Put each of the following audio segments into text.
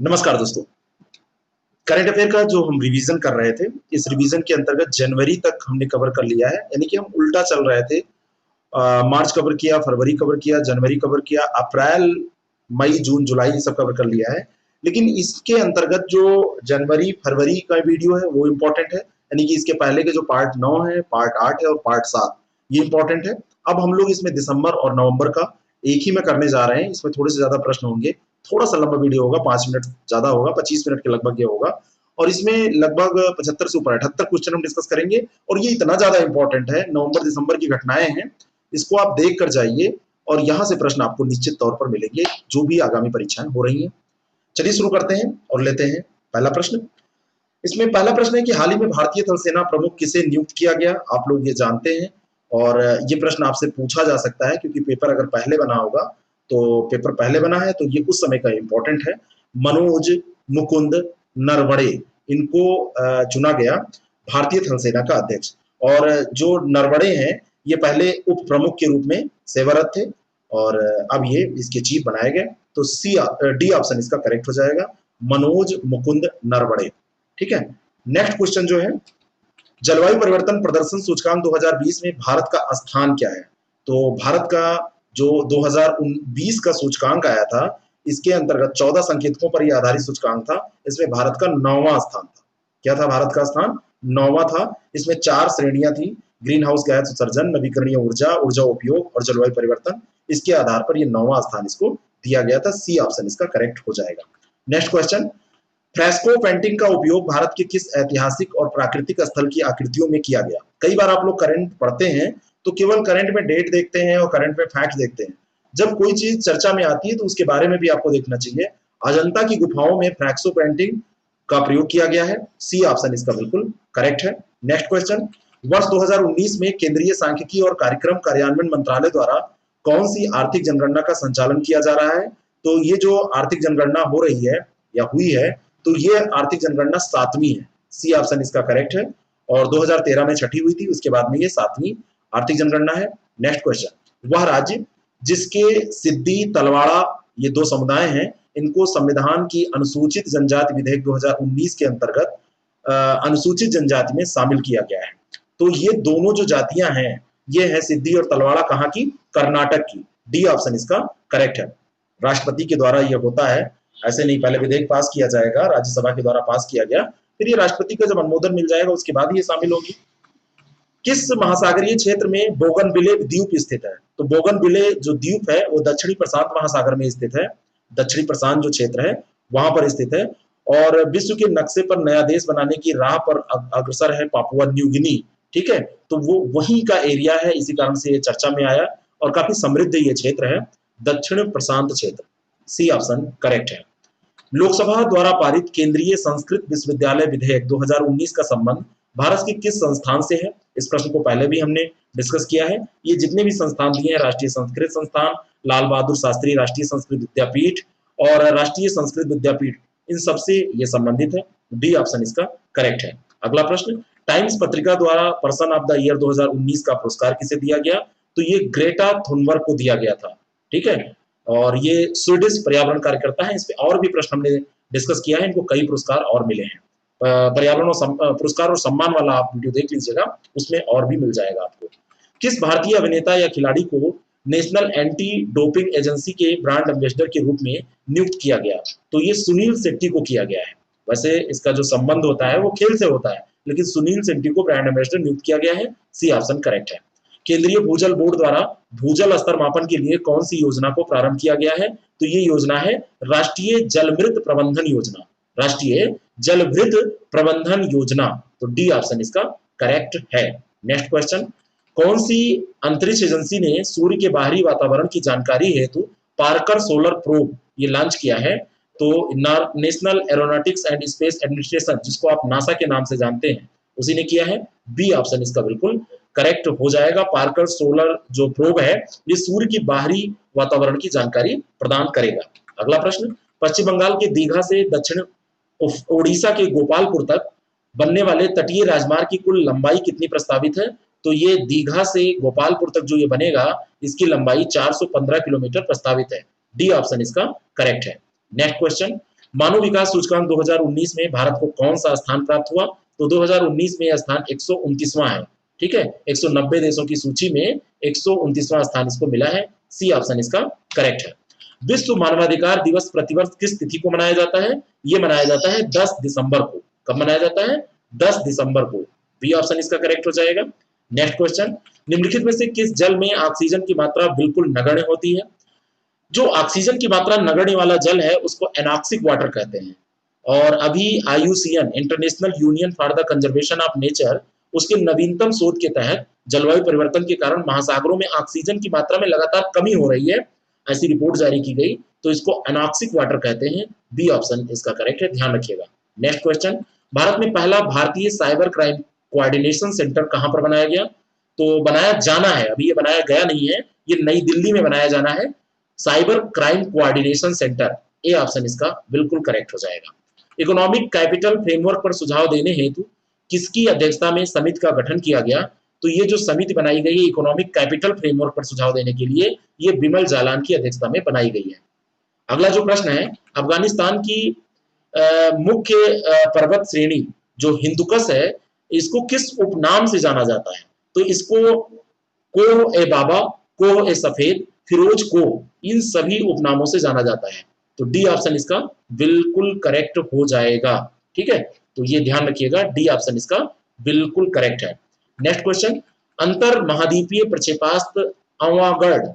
नमस्कार दोस्तों। Current affair का जो हम रिवीजन कर रहे थे, इस रिवीजन के अंतर्गत जनवरी तक हमने कवर कर लिया है, यानी कि हम उल्टा चल रहे थे। मार्च कवर किया, फरवरी कवर किया, जनवरी कवर किया, अप्रैल, मई, जून, जुलाई ये सब कवर कर लिया है। लेकिन इसके अंतर्गत जो जनवरी फरवरी का वीडियो है वो इम्पोर्टेंट है, यानी कि इसके पहले के जो पार्ट 9 है, पार्ट 8 है और पार्ट 7 ये इम्पोर्टेंट है। अब हम लोग इसमें दिसंबर और नवंबर का एक ही में करने जा रहे हैं। इसमें थोड़े से ज्यादा प्रश्न होंगे, थोड़ा सा लंबा वीडियो होगा, 5 मिनट ज्यादा होगा, 25 मिनट के लगभग ये होगा। और इसमें लगभग 75 से ऊपर 78 क्वेश्चन हम डिस्कस करेंगे। और ये इतना ज्यादा इंपॉर्टेंट है, नवंबर दिसंबर की घटनाएं हैं, इसको आप देख कर जाइए और यहाँ से प्रश्न आपको निश्चित तौर पर मिलेंगे जो भी आगामी परीक्षाएं हो रही हैं। चलिए शुरू करते हैं और लेते हैं पहला प्रश्न। इसमें पहला प्रश्न है कि हाल ही में भारतीय थल सेना प्रमुख किसे नियुक्त किया गया। आप लोग ये जानते हैं और ये प्रश्न आपसे पूछा जा सकता है क्योंकि पेपर अगर पहले बना होगा तो पेपर पहले बना है तो ये उस समय का इंपॉर्टेंट है। मनोज मुकुंद नरवणे इनको चुना गया भारतीय थल सेना का अध्यक्ष। और जो नरवणे हैं ये पहले उप प्रमुख के रूप में सेवारत थे और अब ये इसके चीफ बनाए गए। तो डी ऑप्शन इसका करेक्ट हो जाएगा, मनोज मुकुंद नरवणे। ठीक है। नेक्स्ट क्वेश्चन जो है, जलवायु परिवर्तन प्रदर्शन सूचकांक 2020 में भारत का स्थान क्या है। तो भारत का जो 2020 का सूचकांक आया था, इसके अंतर्गत 14 संकेतकों पर यह आधारित सूचकांक था। इसमें भारत का 9वां स्थान था। क्या था भारत का स्थान? 9वां था। इसमें 4 श्रेणियां थी, ग्रीन हाउस गैस उत्सर्जन, नवीकरणीय ऊर्जा, ऊर्जा उपयोग और जलवायु परिवर्तन। इसके आधार पर यह 9वां स्थान इसको दिया गया था। सी ऑप्शन इसका करेक्ट हो जाएगा। नेक्स्ट क्वेश्चन, फ्रेस्को पेंटिंग का उपयोग भारत के किस ऐतिहासिक और प्राकृतिक स्थल की आकृतियों में किया गया। कई बार आप लोग करंट पढ़ते हैं तो केवल करंट में डेट देखते हैं और करंट में फैक्ट देखते हैं। जब कोई चीज चर्चा में आती है तो उसके बारे में भी आपको देखना चाहिए। अजंता की गुफाओं में फ्रेस्को पेंटिंग का प्रयोग किया गया है। सी ऑप्शन इसका बिल्कुल करेक्ट है। नेक्स्ट क्वेश्चन, वर्ष 2019 में केंद्रीय सांख्यिकी और कार्यक्रम कार्यान्वयन मंत्रालय द्वारा कौन सी आर्थिक जनगणना का संचालन किया जा रहा है। तो ये जो आर्थिक जनगणना हो रही है या हुई है, तो ये आर्थिक जनगणना 7वीं है। सी ऑप्शन इसका करेक्ट है। और 2013 में छठी हुई थी, उसके बाद में ये 7वीं आर्थिक जनगणना है। नेक्स्ट क्वेश्चन, वह राज्य जिसके सिद्दी तलवाड़ा ये 2 समुदाय हैं, इनको संविधान की अनुसूचित जनजाति विधेयक 2019 के अंतर्गत अनुसूचित जनजाति में शामिल किया गया है। तो ये दोनों जो जातियां हैं, ये है सिद्दी और तलवाड़ा, कहाँ की? कर्नाटक की। डी ऑप्शन इसका करेक्ट है। राष्ट्रपति के द्वारा ये होता है, ऐसे नहीं, पहले विधेयक पास किया जाएगा, राज्यसभा के द्वारा पास किया गया, फिर ये राष्ट्रपति का जब अनुमोदन मिल जाएगा उसके बाद ये शामिल होगी। किस महासागरीय क्षेत्र में बोगनविले द्वीप स्थित है। तो बोगनविले जो द्वीप है वो दक्षिणी प्रशांत महासागर में स्थित है। दक्षिणी प्रशांत जो क्षेत्र है वहां पर स्थित है। और विश्व के नक्शे पर नया देश बनाने की राह पर अग्रसर है पापुआ न्यू गिनी। ठीक है, तो वो वहीं का एरिया है, इसी कारण से ये चर्चा में आया और काफी समृद्ध ये क्षेत्र है, दक्षिण प्रशांत क्षेत्र। सी ऑप्शन करेक्ट है। लोकसभा द्वारा पारित केंद्रीय संस्कृत विश्वविद्यालय विधेयक 2019 का संबंध भारत के किस संस्थान से है। इस प्रश्न को पहले भी हमने डिस्कस किया है। ये जितने भी संस्थान दिए हैं, राष्ट्रीय संस्कृत संस्थान, लाल बहादुर शास्त्री राष्ट्रीय संस्कृत विद्यापीठ और राष्ट्रीय संस्कृत विद्यापीठ, इन सबसे ये संबंधित है। डी ऑप्शन इसका करेक्ट है। अगला प्रश्न, टाइम्स पत्रिका द्वारा पर्सन ऑफ द ईयर 2019 का पुरस्कार किसे दिया गया। तो ये ग्रेटा थुनबर्ग को दिया गया था। ठीक है, और ये स्वीडिश पर्यावरण कार्यकर्ता है। इस पे और भी प्रश्न हमने डिस्कस किया है, इनको कई पुरस्कार और मिले हैं। पर्यावरण और पुरस्कार और सम्मान वाला आप वीडियो देख लीजिएगा, उसमें और भी मिल जाएगा आपको। किस भारतीय अभिनेता या खिलाड़ी को नेशनल एंटी डोपिंग एजेंसी के ब्रांड एम्बेसडर के रूप में नियुक्त किया गया। तो ये सुनील शेट्टी को किया गया है। वैसे इसका जो संबंध होता है वो खेल से होता है, लेकिन सुनील शेट्टी को ब्रांड एम्बेसडर नियुक्त किया गया है। सी ऑप्शन करेक्ट है। केंद्रीय भूजल बोर्ड द्वारा भूजल स्तर मापन के लिए कौन सी योजना को प्रारंभ किया गया है। तो ये योजना है राष्ट्रीय जलमृत प्रबंधन योजना। राष्ट्रीय जलभृत प्रबंधन योजना। तो डी ऑप्शन इसका करेक्ट है। नेक्स्ट क्वेश्चन, कौन सी अंतरिक्ष एजेंसी ने सूर्य के बाहरी वातावरण की जानकारी हेतु पार्कर सोलर प्रोब ये लॉन्च किया है। तो national aeronautics and space administration, जिसको आप नासा के नाम से जानते हैं, उसी ने किया है। बी ऑप्शन इसका बिल्कुल करेक्ट हो जाएगा। पार्कर सोलर जो प्रोब है ये सूर्य की बाहरी वातावरण की जानकारी प्रदान करेगा। अगला प्रश्न, पश्चिम बंगाल के दीघा से दक्षिण ओडिशा के गोपालपुर तक बनने वाले तटीय राजमार्ग की कुल लंबाई कितनी प्रस्तावित है। तो ये दीघा से गोपालपुर तक जो ये बनेगा, इसकी लंबाई 415 किलोमीटर प्रस्तावित है। डी ऑप्शन इसका करेक्ट है। नेक्स्ट क्वेश्चन, मानव विकास सूचकांक 2019 में भारत को कौन सा स्थान प्राप्त हुआ? तो 2019 में यह स्थान 129वां है। ठीक है, 190 देशों की सूची में 129वां स्थान इसको मिला है। सी ऑप्शन इसका करेक्ट है। विश्व मानवाधिकार दिवस प्रतिवर्ष किस तिथि को मनाया जाता है? ये मनाया जाता है 10 दिसंबर को। कब मनाया जाता है? 10 दिसंबर को। बी ऑप्शन इसका करेक्ट हो जाएगा। नेक्स्ट क्वेश्चन, निम्नलिखित में से किस जल में ऑक्सीजन की मात्रा बिल्कुल नगण्य होती है? जो ऑक्सीजन की मात्रा नगण्य वाला जल है उसको एनॉक्सिक वाटर कहते हैं। और अभी IUCN international union for the conservation of nature उसके नवीनतम शोध के तहत जलवायु परिवर्तन के कारण महासागरों में ऑक्सीजन की मात्रा में लगातार कमी हो रही है, ऐसी रिपोर्ट जारी की गई, तो इसको एनॉक्सिक वाटर कहते हैं। बी ऑप्शन इसका करेक्ट है, ध्यान रखिएगा। नेक्स्ट क्वेश्चन, भारत में पहला भारतीय साइबर क्राइम कोऑर्डिनेशन सेंटर कहां पर बनाया गया? तो बनाया जाना है, अभी ये बनाया गया नहीं है, ये नई दिल्ली में बनाया जाना है, cyber crime coordination centre. A option इसका बिल्कुल करेक्ट हो जाएगा। इकोनॉमिक कैपिटल फ्रेमवर्क पर सुझाव देने हेतु किसकी अध्यक्षता में समिति का गठन किया गया? तो ये जो समिति बनाई गई है इकोनॉमिक कैपिटल फ्रेमवर्क पर सुझाव देने के लिए, ये बिमल जालान की अध्यक्षता में बनाई गई है। अगला जो प्रश्न है, अफगानिस्तान की मुख्य पर्वत श्रेणी जो हिंदुकश है, इसको किस उपनाम से जाना जाता है? तो इसको कोह ए बाबा, कोह ए सफेद, फिरोज कोह, इन सभी उपनामों से जाना जाता है। तो डी ऑप्शन इसका बिल्कुल करेक्ट हो जाएगा। ठीक है, तो ये ध्यान रखिएगा, डी ऑप्शन इसका बिल्कुल करेक्ट है। नेक्स्ट क्वेश्चन, अंतर महाद्वीपीय प्रक्षेपास्त्र अवागढ़,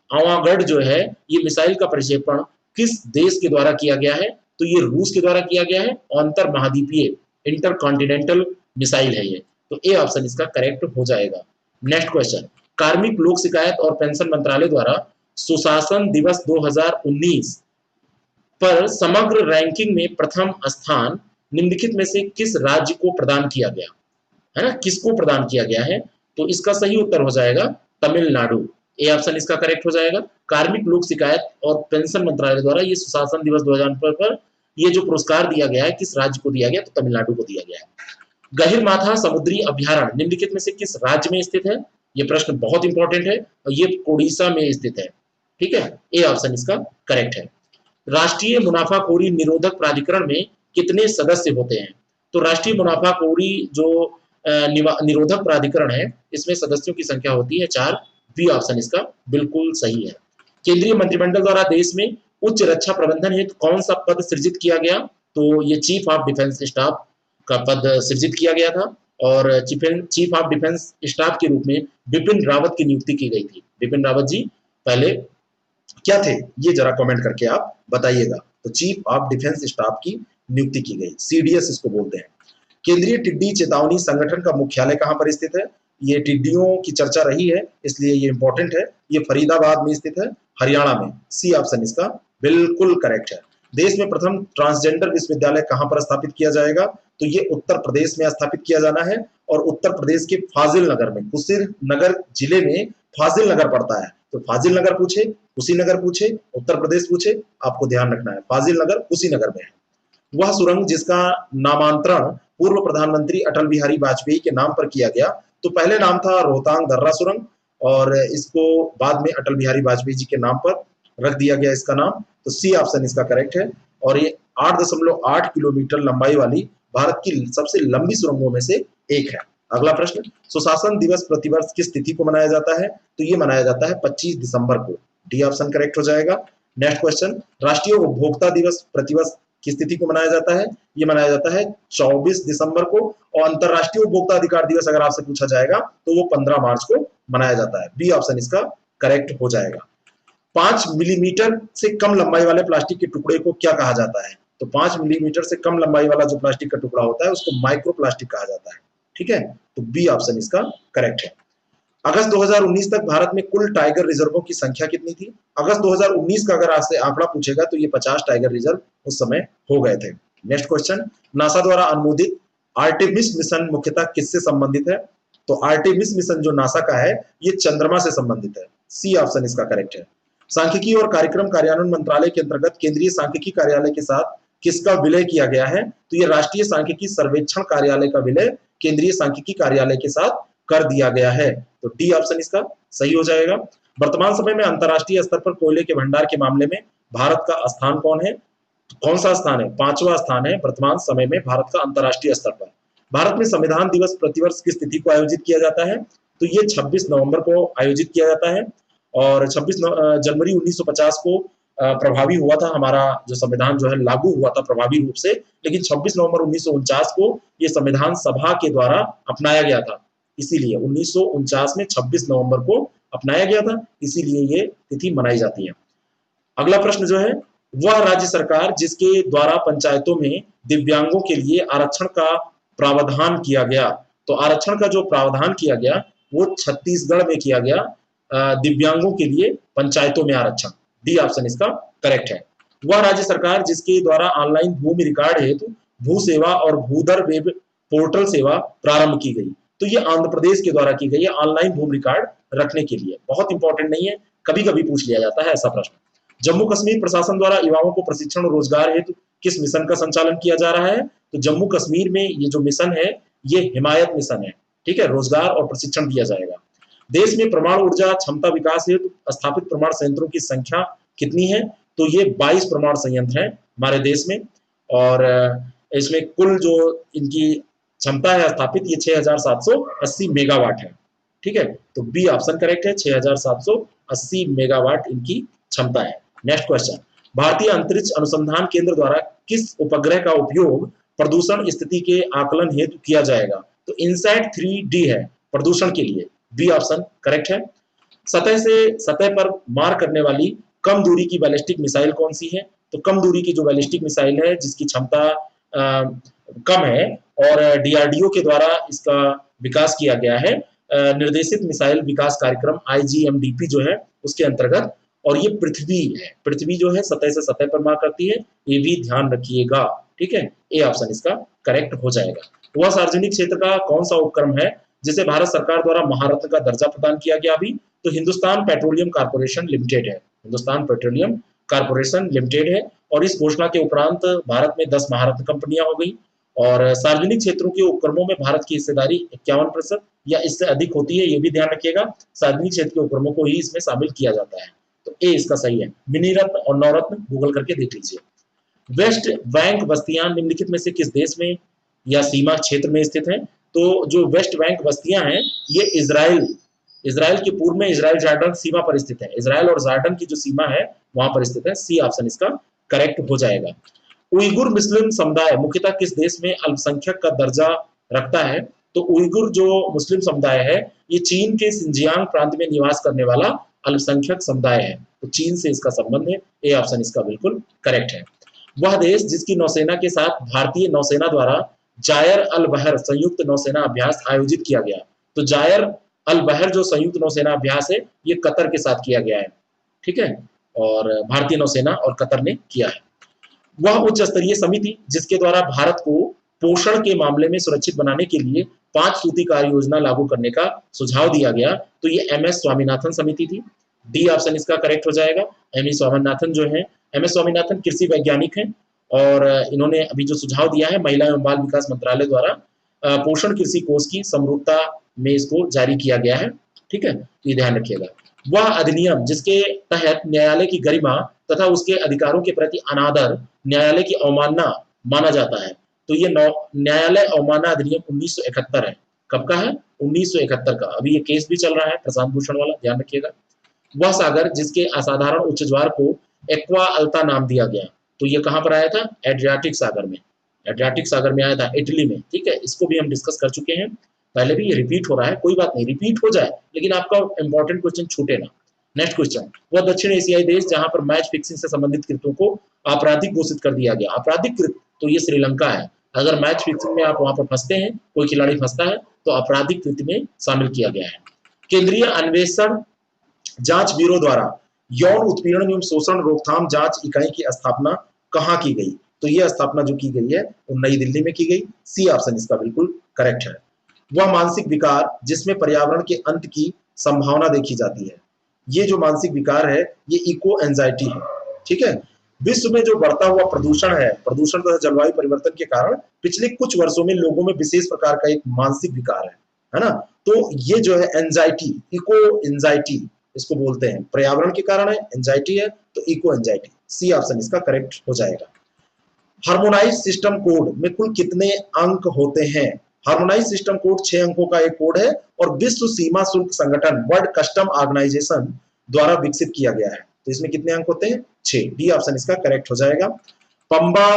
अवागढ़ जो है ये मिसाइल का प्रक्षेपण किस देश के द्वारा किया गया है? तो ये रूस के द्वारा किया गया है। अंतर महाद्वीपीय इंटरकॉन्टिनेंटल मिसाइल है ये, तो ए ऑप्शन इसका करेक्ट हो जाएगा। नेक्स्ट क्वेश्चन, कार्मिक लोक शिकायत और पेंशन मंत्रालय द्वारा सुशासन दिवस 2019 पर समग्र रैंकिंग में प्रथम स्थान निम्नलिखित में से किस राज्य को प्रदान किया गया है ना? किसको प्रदान किया गया है? तो इसका सही उत्तर हो जाएगा तमिलनाडु। ए ऑप्शन इसका करेक्ट हो जाएगा। कार्मिक लोक शिकायत और पेंशन मंत्रालय द्वारा ये सुशासन दिवस 2019 पर ये जो पुरस्कार दिया गया है किस राज्य को दिया गया? तो तमिलनाडु को दिया गया है। गहिरमाथा समुद्री अभ्यारण्य निम्नलिखित में से किस राज्य में स्थित है? ये प्रश्न बहुत इंपॉर्टेंट है और ये ओडिशा में स्थित है। ठीक है, ए ऑप्शन इसका करेक्ट है। राष्ट्रीय मुनाफाखोरी निरोधक प्राधिकरण में कितने सदस्य होते हैं? तो राष्ट्रीय मुनाफाखोरी जो निरोधक प्राधिकरण है इसमें सदस्यों की संख्या होती है 4। बी ऑप्शन इसका बिल्कुल सही है। केंद्रीय मंत्रिमंडल द्वारा देश में उच्च रक्षा प्रबंधन हेतु कौन सा पद सृजित किया गया? तो ये चीफ ऑफ डिफेंस स्टाफ का पद सृजित किया गया था और चीफ ऑफ डिफेंस स्टाफ के रूप में बिपिन रावत की नियुक्ति की गई थी। बिपिन रावत जी पहले क्या थे ये जरा कमेंट करके आप बताइएगा। तो चीफ ऑफ डिफेंस स्टाफ की नियुक्ति की गई, CDS इसको बोलते हैं। केंद्रीय टिड्डी चेतावनी संगठन का मुख्यालय कहां पर स्थित है? ये टिड्डियों की चर्चा रही है इसलिए ये इंपॉर्टेंट है। ये फरीदाबाद में स्थित है, हरियाणा में। सी ऑप्शन इसका बिल्कुल करेक्ट है। देश में प्रथम ट्रांसजेंडर विश्वविद्यालय कहां पर स्थापित किया जाएगा? तो ये उत्तर प्रदेश में स्थापित किया जाना है और उत्तर प्रदेश के फाजिल नगर में, कुशीनगर जिले में फाजिल नगर पड़ता है। तो फाजिल नगर पूछे, कुशीनगर पूछे, उत्तर प्रदेश पूछे, आपको ध्यान रखना है फाजिल नगर कुशीनगर में है। वह सुरंग जिसका नामांतरण पूर्व प्रधानमंत्री अटल बिहारी वाजपेयी के नाम पर किया गया, तो पहले नाम था रोहतांग दर्रा सुरंग और इसको बाद में अटल बिहारी वाजपेयी जी के नाम पर रख दिया गया इसका नाम। तो सी ऑप्शन इसका करेक्ट है और ये 8.8 किलोमीटर लंबाई वाली भारत की सबसे लंबी सुरंगों में से एक है। अगला प्रश्न, सुशासन दिवस प्रतिवर्ष किस तिथि को मनाया जाता है? तो ये मनाया जाता है 25 दिसंबर को। डी ऑप्शन करेक्ट हो जाएगा। नेक्स्ट क्वेश्चन, राष्ट्रीय उपभोक्ता दिवस प्रतिवर्ष किस तिथि को मनाया जाता है? ये मनाया जाता है 24 दिसंबर को और अंतरराष्ट्रीय उपभोक्ता अधिकार दिवस अगर आपसे पूछा जाएगा तो वो 15 मार्च को मनाया जाता है। बी ऑप्शन इसका करेक्ट हो जाएगा। 5 मिलीमीटर से कम लंबाई वाले प्लास्टिक के टुकड़े को क्या कहा जाता है? तो 5 मिलीमीटर से कम लंबाई वाला जो प्लास्टिक का टुकड़ा होता है उसको माइक्रो प्लास्टिक कहा जाता है। ठीक है, तो बी ऑप्शन इसका करेक्ट है। अगस्त 2019 तक भारत में कुल टाइगर रिजर्वों की संख्या कितनी थी? अगस्त 2019 का अगर आपसे आंकड़ा पूछेगा तो ये 50 टाइगर रिजर्व उस समय हो गए थे। नेक्स्ट क्वेश्चन, नासा द्वारा अनुमोदित आर्टेमिस मिशन मुख्यतः किससे संबंधित है? तो आर्टेमिस मिशन जो नासा का है ये चंद्रमा से संबंधित है। सी ऑप्शन इसका करेक्ट है। सांख्यिकी और कार्यक्रम कार्यान्वयन मंत्रालय के अंतर्गत केंद्रीय सांख्यिकी कार्यालय के साथ किसका विलय किया गया है? तो ये राष्ट्रीय सांख्यिकी सर्वेक्षण कार्यालय का विलय केंद्रीय सांख्यिकी कार्यालय के साथ कर दिया गया है। तो डी ऑप्शन इसका सही हो जाएगा। वर्तमान समय में अंतरराष्ट्रीय स्तर पर कोयले के भंडार के मामले में भारत का स्थान कौन है? कौन सा स्थान है? 5वां स्थान है वर्तमान समय में भारत का अंतर्राष्ट्रीय स्तर पर। भारत में संविधान दिवस प्रतिवर्ष किस तिथि को आयोजित किया जाता है? तो ये 26 नवंबर को आयोजित किया जाता है और 26 जनवरी 1950 को प्रभावी हुआ था हमारा जो संविधान जो है लागू हुआ था प्रभावी रूप से, लेकिन 26 नवंबर 1949 को ये संविधान सभा के द्वारा अपनाया गया था। इसीलिए 1949 में 26 नवंबर को अपनाया गया था, इसीलिए ये तिथि मनाई जाती है। अगला प्रश्न जो है, वह राज्य सरकार जिसके द्वारा पंचायतों में दिव्यांगों के लिए आरक्षण का प्रावधान किया गया, तो आरक्षण का जो प्रावधान किया गया वो छत्तीसगढ़ में किया गया, दिव्यांगों के लिए पंचायतों में आरक्षण। डी ऑप्शन इसका करेक्ट है। वह राज्य सरकार जिसके द्वारा ऑनलाइन भूमि रिकॉर्ड हेतु भू सेवा और भूदर वेब पोर्टल सेवा प्रारंभ की गई, तो ये आंध्र प्रदेश के द्वारा की गई है, ऑनलाइन भूमि रिकॉर्ड रखने के लिए। बहुत इंपॉर्टेंट नहीं है, कभी कभी पूछ लिया जाता है ऐसा प्रश्न। जम्मू कश्मीर प्रशासन द्वारा युवाओं को प्रशिक्षण और रोजगार हेतु किस मिशन का संचालन किया जा रहा है? तो जम्मू कश्मीर में ये जो मिशन है ये हिमायत मिशन है, ठीक है, रोजगार और प्रशिक्षण दिया जाएगा। देश में परमाणु ऊर्जा क्षमता विकास हेतु स्थापित परमाणु संयंत्रों की संख्या कितनी है? तो ये 22 परमाणु संयंत्र हैं हमारे देश में और इसमें कुल जो इनकी क्षमता है स्थापित ये 6780 मेगावाट है, ठीक है, तो बी ऑप्शन करेक्ट है, 6780 मेगावाट इनकी क्षमता है। नेक्स्ट क्वेश्चन, भारतीय अंतरिक्ष अनुसंधान केंद्र द्वारा किस उपग्रह का उपयोग प्रदूषण स्थिति के आकलन हेतु किया जाएगा? तो इनसैट 3D है प्रदूषण के लिए, बी ऑप्शन करेक्ट है। सतह से सतह पर मार करने वाली कम दूरी की बैलिस्टिक मिसाइल कौन सी है? तो कम दूरी की जो बैलिस्टिक मिसाइल है जिसकी क्षमता कम है और डीआरडीओ के द्वारा इसका विकास किया गया है, निर्देशित मिसाइल विकास कार्यक्रम IGMDP जो है उसके अंतर्गत, और ये पृथ्वी है, पृथ्वी जो है सतह से सतह पर मार करती है, ये भी ध्यान रखिएगा, ठीक है, ए ऑप्शन इसका करेक्ट हो जाएगा। वह सार्वजनिक क्षेत्र का कौन सा उपक्रम है जिसे भारत सरकार द्वारा महारत्न का दर्जा प्रदान किया गया? अभी तो हिंदुस्तान पेट्रोलियम कॉर्पोरेशन लिमिटेड है, हिंदुस्तान पेट्रोलियम कॉर्पोरेशन लिमिटेड है, और इस घोषणा के उपरांत भारत में 10 महारत्न कंपनियां हो गई। और सार्वजनिक क्षेत्रों के उपक्रमों में भारत की हिस्सेदारी 51% या इससे अधिक होती है, ये भी ध्यान रखिएगा, सार्वजनिक क्षेत्र के उपक्रमों को ही इसमें शामिल किया जाता है, तो ए इसका सही है। मिनी रत्न और नवरत्न गूगल करके देख लीजिए। वेस्ट बैंक बस्तियां निम्नलिखित में से किस देश में या सीमा क्षेत्र में स्थित हैं? तो जो वेस्ट बैंक बस्तियां हैं ये इजराइल के पूर्व में इजराइल जॉर्डन सीमा पर स्थित है, इजराइल और जॉर्डन की जो सीमा है वहां पर स्थित है, सी ऑप्शन इसका करेक्ट हो जाएगा। उइगुर मुस्लिम समुदाय मुख्यतः किस देश में अल्पसंख्यक का दर्जा रखता है? तो उइगुर जो मुस्लिम समुदाय है ये चीन के सिंजियांग प्रांत में निवास करने वाला अल्पसंख्यक समुदाय है, तो चीन से इसका संबंध है, ए ऑप्शन इसका बिल्कुल करेक्ट है। वह देश जिसकी नौसेना के साथ भारतीय नौसेना द्वारा जायर अल बहर संयुक्त नौसेना अभ्यास आयोजित किया गया, तो जायर अल बहर जो संयुक्त नौसेना अभ्यास है ये कतर के साथ किया गया है, ठीक है, और भारतीय नौसेना और कतर ने किया है। वह उच्च स्तरीय समिति जिसके द्वारा भारत को पोषण के मामले में सुरक्षित बनाने के लिए 5 सूत्री कार्य योजना लागू करने का सुझाव दिया गया, तो ये MS स्वामीनाथन समिति थी, डी ऑप्शन इसका करेक्ट हो जाएगा। MS स्वामीनाथन जो है, MS स्वामीनाथन कृषि वैज्ञानिक हैं और इन्होंने अभी जो सुझाव दिया है महिला एवं बाल विकास मंत्रालय द्वारा पोषण कृषि कोष की समरूपता में इसको जारी किया गया है, ठीक है, ये ध्यान रखिएगा। वह अधिनियम जिसके तहत न्यायालय की गरिमा तथा उसके अधिकारों के प्रति अनादर न्यायालय की अवमानना माना जाता है, तो ये न्यायालय अवमानना अधिनियम 1971 है, कब का है? 1971 का, अभी ये केस भी चल रहा है प्रशांत भूषण वाला, ध्यान रखिएगा। वह सागर जिसके असाधारण उच्च ज्वार को एक्वा अल्ता नाम दिया गया, तो ये कहां पर आया था? एड्रियाटिक सागर में, एड्रियाटिक सागर में आया था, इटली में, ठीक है, इसको भी हम डिस्कस कर चुके हैं पहले भी, ये रिपीट हो रहा है, कोई बात नहीं, रिपीट हो जाए लेकिन आपका इंपॉर्टेंट क्वेश्चन छूटे ना। नेक्स्ट क्वेश्चन, वह दक्षिण एशियाई देश जहां पर मैच फिक्सिंग से संबंधित कृत्यों को आपराधिक घोषित कर दिया गया, आपराधिक कृत्य, तो ये श्रीलंका है। अगर मैच फिक्सिंग में आप वहां पर फंसते हैं, कोई खिलाड़ी फंसता है, तो आपराधिक कृत्य में शामिल किया गया है। केंद्रीय अन्वेषण जांच ब्यूरो द्वारा यौन उत्पीड़न एवं शोषण रोकथाम जांच इकाई की स्थापना कहाँ की गई? तो यह स्थापना जो की गई है वो नई दिल्ली में की गई, सी ऑप्शन इसका बिल्कुल करेक्ट है। वह मानसिक विकार जिसमें पर्यावरण के अंत की संभावना देखी जाती है, ये जो मानसिक विकार है ये इको एंजाइटी है, ठीक है। विश्व में जो बढ़ता हुआ प्रदूषण है, प्रदूषण तथा जलवायु परिवर्तन के कारण पिछले कुछ वर्षों में लोगों में विशेष प्रकार का एक मानसिक विकार है ना, तो ये जो है एंजाइटी, इको एंजाइटी इसको बोलते हैं, पर्यावरण के कारण है, एंजाइटी है, तो इको एंजाइटी, सी ऑप्शन इसका करेक्ट हो जाएगा। हार्मोनाइज सिस्टम कोड में कुल कितने अंक होते हैं? हार्मोनाइज सिस्टम कोड 6 अंकों का एक कोड है और विश्व सीमा शुल्क संगठन वर्ल्ड कस्टम ऑर्गेनाइजेशन द्वारा विकसित किया गया है। तो इसमें कितने अंक होते हैं? 6। डी ऑप्शन इसका करेक्ट हो जाएगा। पंबा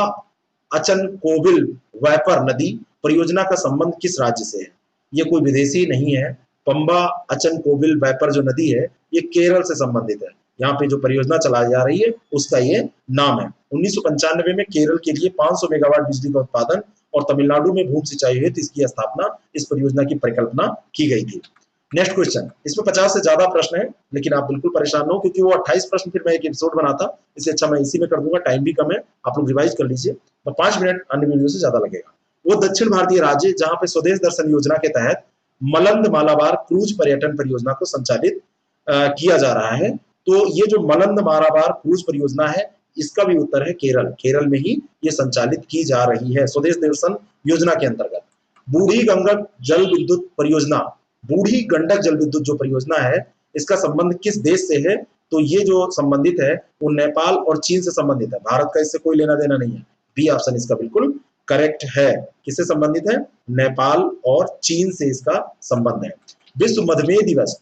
अचनकोविल वैपर नदी परियोजना का संबंध किस राज्य से है? ये कोई विदेशी नहीं है। पंबा अचनकोविल वैपर जो नदी है ये केरल से संबंधित है। यहाँ पे जो परियोजना चलाई जा रही है उसका ये नाम है। 1995 में केरल के लिए 500 मेगावाट बिजली का उत्पादन और तमिलनाडु में भूमि सिंचाई हेतु इसकी स्थापना, इस परियोजना की परिकल्पना की गई थी। नेक्स्ट क्वेश्चन, इसमें 50 से ज्यादा प्रश्न है लेकिन आप बिल्कुल परेशान न हो क्योंकि वो 28 प्रश्न फिर मैं एक एपिसोड बनाता, इससे अच्छा मैं इसी में कर दूंगा। टाइम भी कम है, आप लोग रिवाइज कर लीजिए और 5 मिनट अन्य वीडियो से ज्यादा लगेगा। वो दक्षिण भारतीय राज्य जहां पे स्वदेश दर्शन योजना के तहत मलंद मालाबार क्रूज पर्यटन परियोजना को संचालित किया जा रहा है। तो ये जो मलंद मालाबार क्रूज परियोजना है इसका भी उत्तर है केरल। केरल में ही ये संचालित की जा रही है स्वदेश दर्शन योजना के अंतर्गत। बूढ़ी गंडक जल विद्युत परियोजना, बूढ़ी गंडक जल विद्युत जो परियोजना है इसका संबंध किस देश से है? तो ये जो संबंधित है वो नेपाल और चीन से संबंधित है। भारत का इससे कोई लेना देना नहीं है। बी ऑप्शन इसका बिल्कुल करेक्ट है। किससे संबंधित है? नेपाल और चीन से इसका संबंध है। विश्व मधुमेह दिवस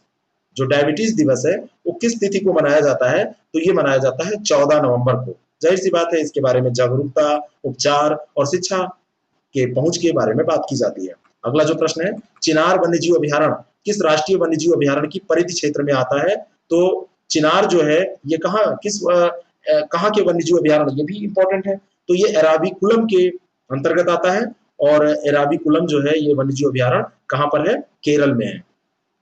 जो डायबिटीज दिवस है वो किस तिथि को मनाया जाता है? तो ये मनाया जाता है 14 नवंबर को। जाहिर सी बात है इसके बारे में जागरूकता, उपचार और शिक्षा के पहुंच के बारे में बात की जाती है। अगला जो प्रश्न है, चिनार वन्यजीव अभ्यारण्य किस राष्ट्रीय वन्यजीव अभ्यारण्य की परिधि क्षेत्र में आता है? तो चिनार जो है ये कहाँ के वन्यजीव अभ्यारण्य, ये भी इंपॉर्टेंट है। तो ये एराविकुलम के अंतर्गत आता है और एराविकुलम जो है ये वन्यजीव अभ्यारण्य कहाँ पर है? केरल में है।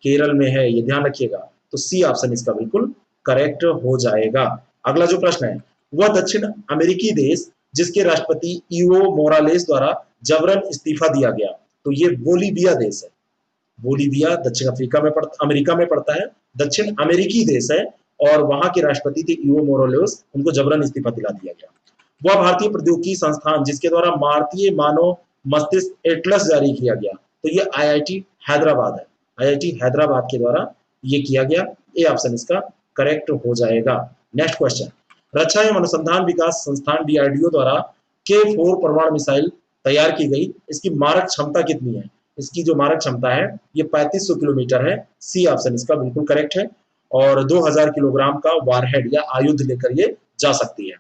केरल में है, ये ध्यान रखिएगा। तो सी ऑप्शन इसका बिल्कुल करेक्ट हो जाएगा। अगला जो प्रश्न है, वह दक्षिण अमेरिकी देश जिसके राष्ट्रपति इवो मोरालेस द्वारा जबरन इस्तीफा दिया गया, तो ये बोलीविया देश है। बोलीविया दक्षिण अमेरिका में पड़ता है, दक्षिण अमेरिकी देश है और वहां के राष्ट्रपति थे इवो मोरालेस, उनको जबरन इस्तीफा दिला दिया गया। वह भारतीय प्रौद्योगिकी संस्थान जिसके द्वारा भारतीय मानव मस्तिष्क एटलस जारी किया गया, तो ये आईआईटी हैदराबाद है। आईआईटी हैदराबाद के द्वारा ये किया गया। ए ऑप्शन इसका करेक्ट हो जाएगा। नेक्स्ट क्वेश्चन, रक्षा एवं अनुसंधान विकास संस्थान डीआरडीओ द्वारा K4 परमाणु मिसाइल तैयार की गई, इसकी मारक क्षमता कितनी है? इसकी जो मारक क्षमता है ये 3500 किलोमीटर है। सी ऑप्शन इसका बिल्कुल करेक्ट है और 2000 किलोग्राम का वारहेड या आयुध लेकर ये जा सकती है।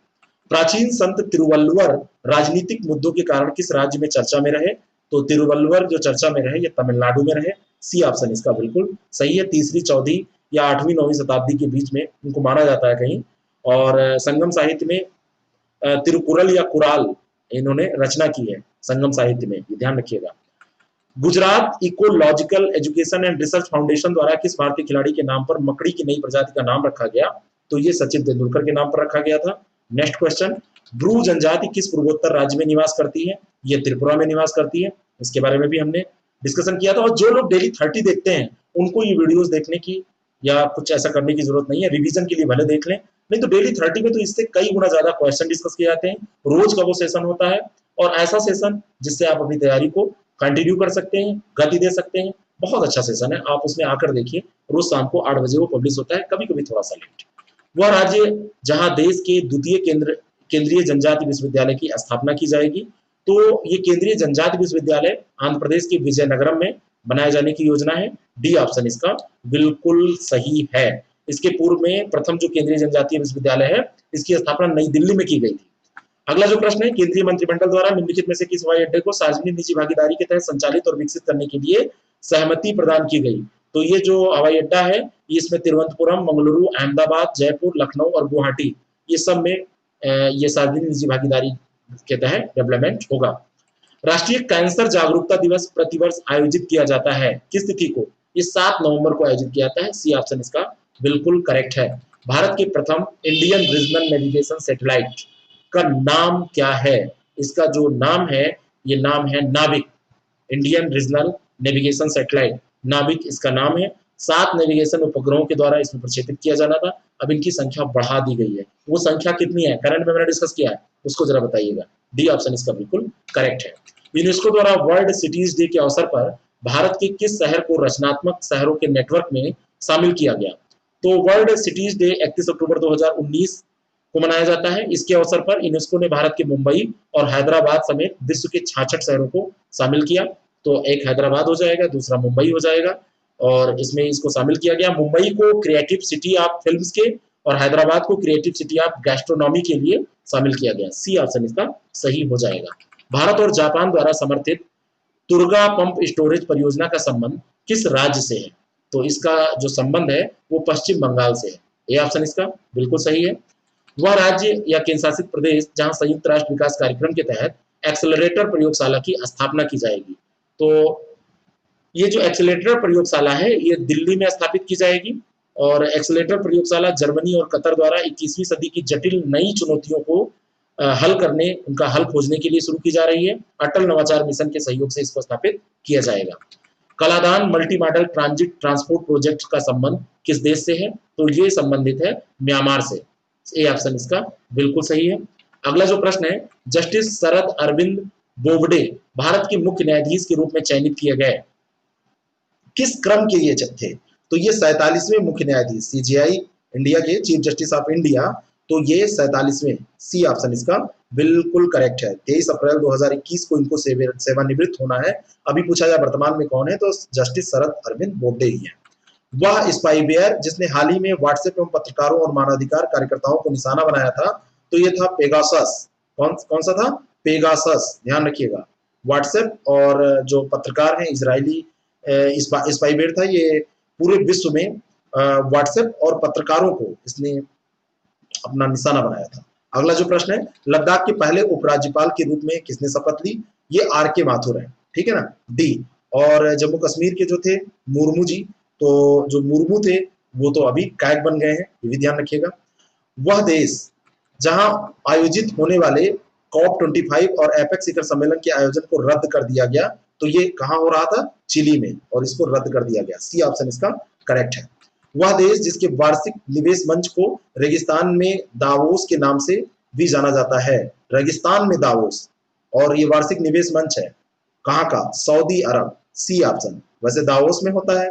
प्राचीन संत तिरुवल्लुवर राजनीतिक मुद्दों के कारण किस राज्य में चर्चा में रहे? तो तिरुवल्लुवर जो चर्चा में रहे ये तमिलनाडु में रहे। सी ऑप्शन इसका बिल्कुल सही है। 3वीं 4वीं या 8वीं 9वीं शताब्दी के बीच में इनको माना जाता है कहीं, और संगम साहित्य में तिरुकुरल या कुराल इन्होंने रचना की है संगम साहित्य में, ये ध्यान रखिएगा। Gujarat ecological education and research foundation द्वारा किस भारतीय खिलाड़ी के नाम पर मकड़ी की नई प्रजाति का नाम रखा गया? तो ये सचिन तेंदुलकर के नाम पर रखा गया था। नेक्स्ट क्वेश्चन, ब्रू जनजाति किस पूर्वोत्तर राज्य में निवास करती है? ये त्रिपुरा में निवास करती है। इसके बारे में भी हमने डिस्कशन किया था। और जो लोग डेली 30 देखते हैं उनको ये वीडियोस देखने की या कुछ ऐसा करने की जरूरत नहीं है, रिवीजन के लिए भले देख लें, नहीं तो डेली 30 में तो इससे कई गुना ज्यादा क्वेश्चन डिस्कस किए जाते हैं। रोज का वो सेशन होता है और ऐसा सेशन जिससे आप अपनी तैयारी को कंटिन्यू कर सकते हैं, गति दे सकते हैं। बहुत अच्छा सेशन है, आप उसमें आकर देखिए। रोज शाम को 8 बजे वो पब्लिश होता है, कभी कभी थोड़ा सा लेट। वह राज्य जहां देश के द्वितीय केंद्रीय जनजाति विश्वविद्यालय की स्थापना की जाएगी, तो ये केंद्रीय जनजाति विश्वविद्यालय आंध्र प्रदेश के विजयनगरम में बनाए जाने की योजना है। डी ऑप्शन इसका बिल्कुल सही है। इसके पूर्व में प्रथम जो केंद्रीय जनजातीय विश्वविद्यालय है इसकी स्थापना नई दिल्ली में की गई थी। अगला जो प्रश्न है, केंद्रीय मंत्रिमंडल द्वारा निम्नलिखित में से किस हवाई अड्डे को सार्वजनिक निजी भागीदारी के तहत संचालित और विकसित करने के लिए सहमति प्रदान की गई? तो ये जो हवाई अड्डा है इसमें तिरुवनंतपुरम, मंगलुरु, अहमदाबाद, जयपुर, लखनऊ और गुवाहाटी ये सब में ये सार्वजनिक निजी भागीदारी के तहत डेवलपमेंट होगा। राष्ट्रीय कैंसर जागरूकता दिवस प्रतिवर्ष आयोजित किया जाता है किस तिथि को? ये 7 नवंबर को आयोजित किया जाता है। सी ऑप्शन इसका बिल्कुल करेक्ट है। भारत के प्रथम इंडियन रीजनल नेविगेशन सैटेलाइट का नाम क्या है? इसका जो नाम है ये नाम है नाविक। इंडियन रीजनल नेविगेशन सैटेलाइट नाविक इसका नाम है। 7 नेविगेशन उपग्रहों के द्वारा इसमें प्रक्षेपित किया जाना था, अब इनकी संख्या बढ़ा दी गई है। वो संख्या कितनी है करंट में मैंने डिस्कस किया है, उसको जरा बताइएगा। डी ऑप्शन इसका बिल्कुल करेक्ट है। यूनेस्को द्वारा वर्ल्ड सिटीज डे के अवसर पर भारत के किस शहर को रचनात्मक शहरों के नेटवर्क में शामिल किया गया? तो वर्ल्ड सिटीज डे 31 अक्टूबर 2019 को मनाया जाता है। इसके अवसर पर यूनेस्को ने भारत के मुंबई और हैदराबाद समेत विश्व के 66 शहरों को शामिल किया। तो एक हैदराबाद हो जाएगा, दूसरा मुंबई हो जाएगा, और इसमें इसको शामिल किया गया। मुंबई को क्रिएटिव सिटी ऑफ फिल्म्स के और हैदराबाद को क्रिएटिव सिटी ऑफ गैस्ट्रोनॉमी के लिए शामिल किया गया। सी ऑप्शन इसका सही हो जाएगा। भारत और जापान द्वारा समर्थित तुर्गा पंप स्टोरेज परियोजना का संबंध किस राज्य से है? तो इसका जो संबंध है वो पश्चिम बंगाल से है। ये ऑप्शन इसका बिल्कुल सही है। वह राज्य या केंद्र शासित प्रदेश जहां संयुक्त राष्ट्र विकास कार्यक्रम के तहत एक्सेलरेटर प्रयोगशाला की स्थापना की जाएगी। तो ये जो एक्सेलरेटर प्रयोगशाला है ये दिल्ली में स्थापित की जाएगी, और एक्सेलरेटर प्रयोगशाला जर्मनी और कतर द्वारा 21वीं सदी की जटिल नई चुनौतियों को हल करने, उनका हल खोजने के लिए शुरू की जा रही है। अटल नवाचार मिशन के सहयोग से इसको स्थापित किया जाएगा। Kaladan multi modal transit transport project का संबंध किस देश से है? तो ये संबंधित है म्यांमार से। ए ऑप्शन इसका बिल्कुल सही है। अगला जो प्रश्न है, जस्टिस शरद अरविंद बोबडे भारत के मुख्य न्यायाधीश के रूप में चयनित किए गए किस क्रम के ये थे? तो ये 47वें मुख्य न्यायाधीश, सीजीआई इंडिया के चीफ जस्टिस ऑफ इंडिया, तो ये 47वें। सी ऑप्शन इसका बिल्कुल करेक्ट है। 23 अप्रैल 2021 को इनको सेवानिवृत्त होना है। अभी पूछा जाए वर्तमान में कौन है, तो जस्टिस शरद अरविंद बोबडे ही है। वह स्पाईवेयर जिसने हाल ही में व्हाट्सएप एवं पत्रकारों और मानवाधिकार कार्यकर्ताओं को निशाना बनाया था, तो ये था पेगासस। कौन सा था? पेगासस, ध्यान रखिएगा। व्हाट्सएप और जो पत्रकार हैं इजरायली स्पाईवेयर था, ये पूरे विश्व में व्हाट्सएप और पत्रकारों को इसने अपना निशाना बनाया था। अगला जो प्रश्न है, लद्दाख के पहले उपराज्यपाल के रूप में किसने शपथ ली? ये आर.के. माथुर है, ठीक है ना, डी। और जम्मू कश्मीर के जो थे मुर्मू जी, तो जो मुर्मू थे वो तो अभी गायक बन गए हैं, ये भी ध्यान रखिएगा। वह देश जहां आयोजित होने वाले COP25 और एपेक्स शिखर सम्मेलन के आयोजन को रद्द कर दिया गया, तो ये कहां हो रहा था? चिली में, और इसको रद्द कर दिया गया। सी ऑप्शन इसका करेक्ट है। वह देश जिसके वार्षिक निवेश मंच को रेगिस्तान में दावोस के नाम से भी जाना जाता है, रेगिस्तान में दावोस, और ये वार्षिक निवेश मंच है कहाँ का? सऊदी अरब। C option. वैसे दावोस में होता है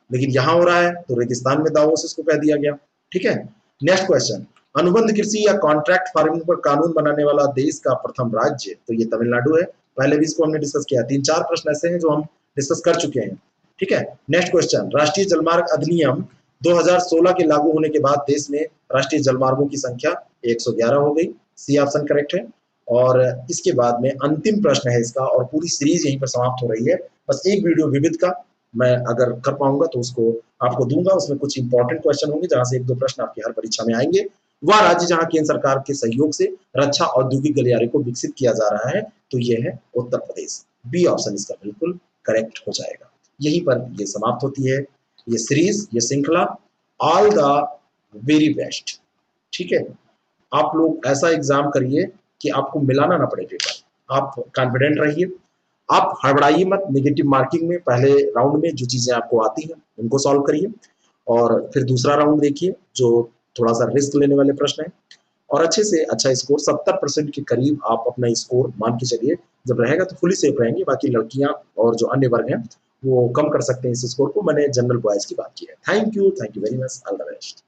लेकिन यहां हो रहा है तो रेगिस्तान में दावोस इसको कह दिया गया, ठीक है। नेक्स्ट क्वेश्चन, अनुबंध कृषि या कॉन्ट्रैक्ट फार्मिंग पर कानून बनाने वाला देश का प्रथम राज्य, तो ये तमिलनाडु है। पहले भी इसको हमने डिस्कस किया। 3-4 प्रश्न ऐसे हैं जो हम डिस्कस कर चुके हैं, ठीक है। नेक्स्ट क्वेश्चन, राष्ट्रीय जलमार्ग अधिनियम 2016 के लागू होने के बाद देश में राष्ट्रीय जलमार्गों की संख्या 111 हो गई। सी ऑप्शन करेक्ट है। और इसके बाद में अंतिम प्रश्न है इसका, और पूरी सीरीज यहीं पर समाप्त हो रही है। बस एक वीडियो विविध का मैं अगर कर पाऊंगा तो उसको आपको दूंगा। उसमें कुछ इंपॉर्टेंट क्वेश्चन होंगे जहां से 1-2 प्रश्न आपकी हर परीक्षा में आएंगे। वह राज्य जहां केंद्र सरकार के सहयोग से रक्षा औद्योगिक गलियारे को विकसित किया जा रहा है, तो यह है उत्तर प्रदेश। बी ऑप्शन इसका बिल्कुल करेक्ट हो जाएगा। यहीं पर ये समाप्त होती है ये सीरीज, ये श्रृंखला। ऑल द वेरी बेस्ट, ठीक है। आप लोग ऐसा एग्जाम करिए कि आपको मिलाना ना पड़े पेपर। आप कॉन्फिडेंट रहिए, आप हड़बड़ाइए मत। नेगेटिव मार्किंग में पहले राउंड में जो चीजें आपको आती हैं उनको सॉल्व करिए, और फिर दूसरा राउंड देखिए जो थोड़ा सा रिस्क लेने वाले प्रश्न है, और अच्छे से अच्छा स्कोर 70% के करीब आप अपना स्कोर मान के चलिए। जब रहेगा तो फुली सेफ रहेंगे। बाकी लड़कियां और जो अन्य वर्ग हैं वो कम कर सकते हैं इस स्कोर को। मैंने जनरल बॉयज की बात की है। Thank you very much, all the best.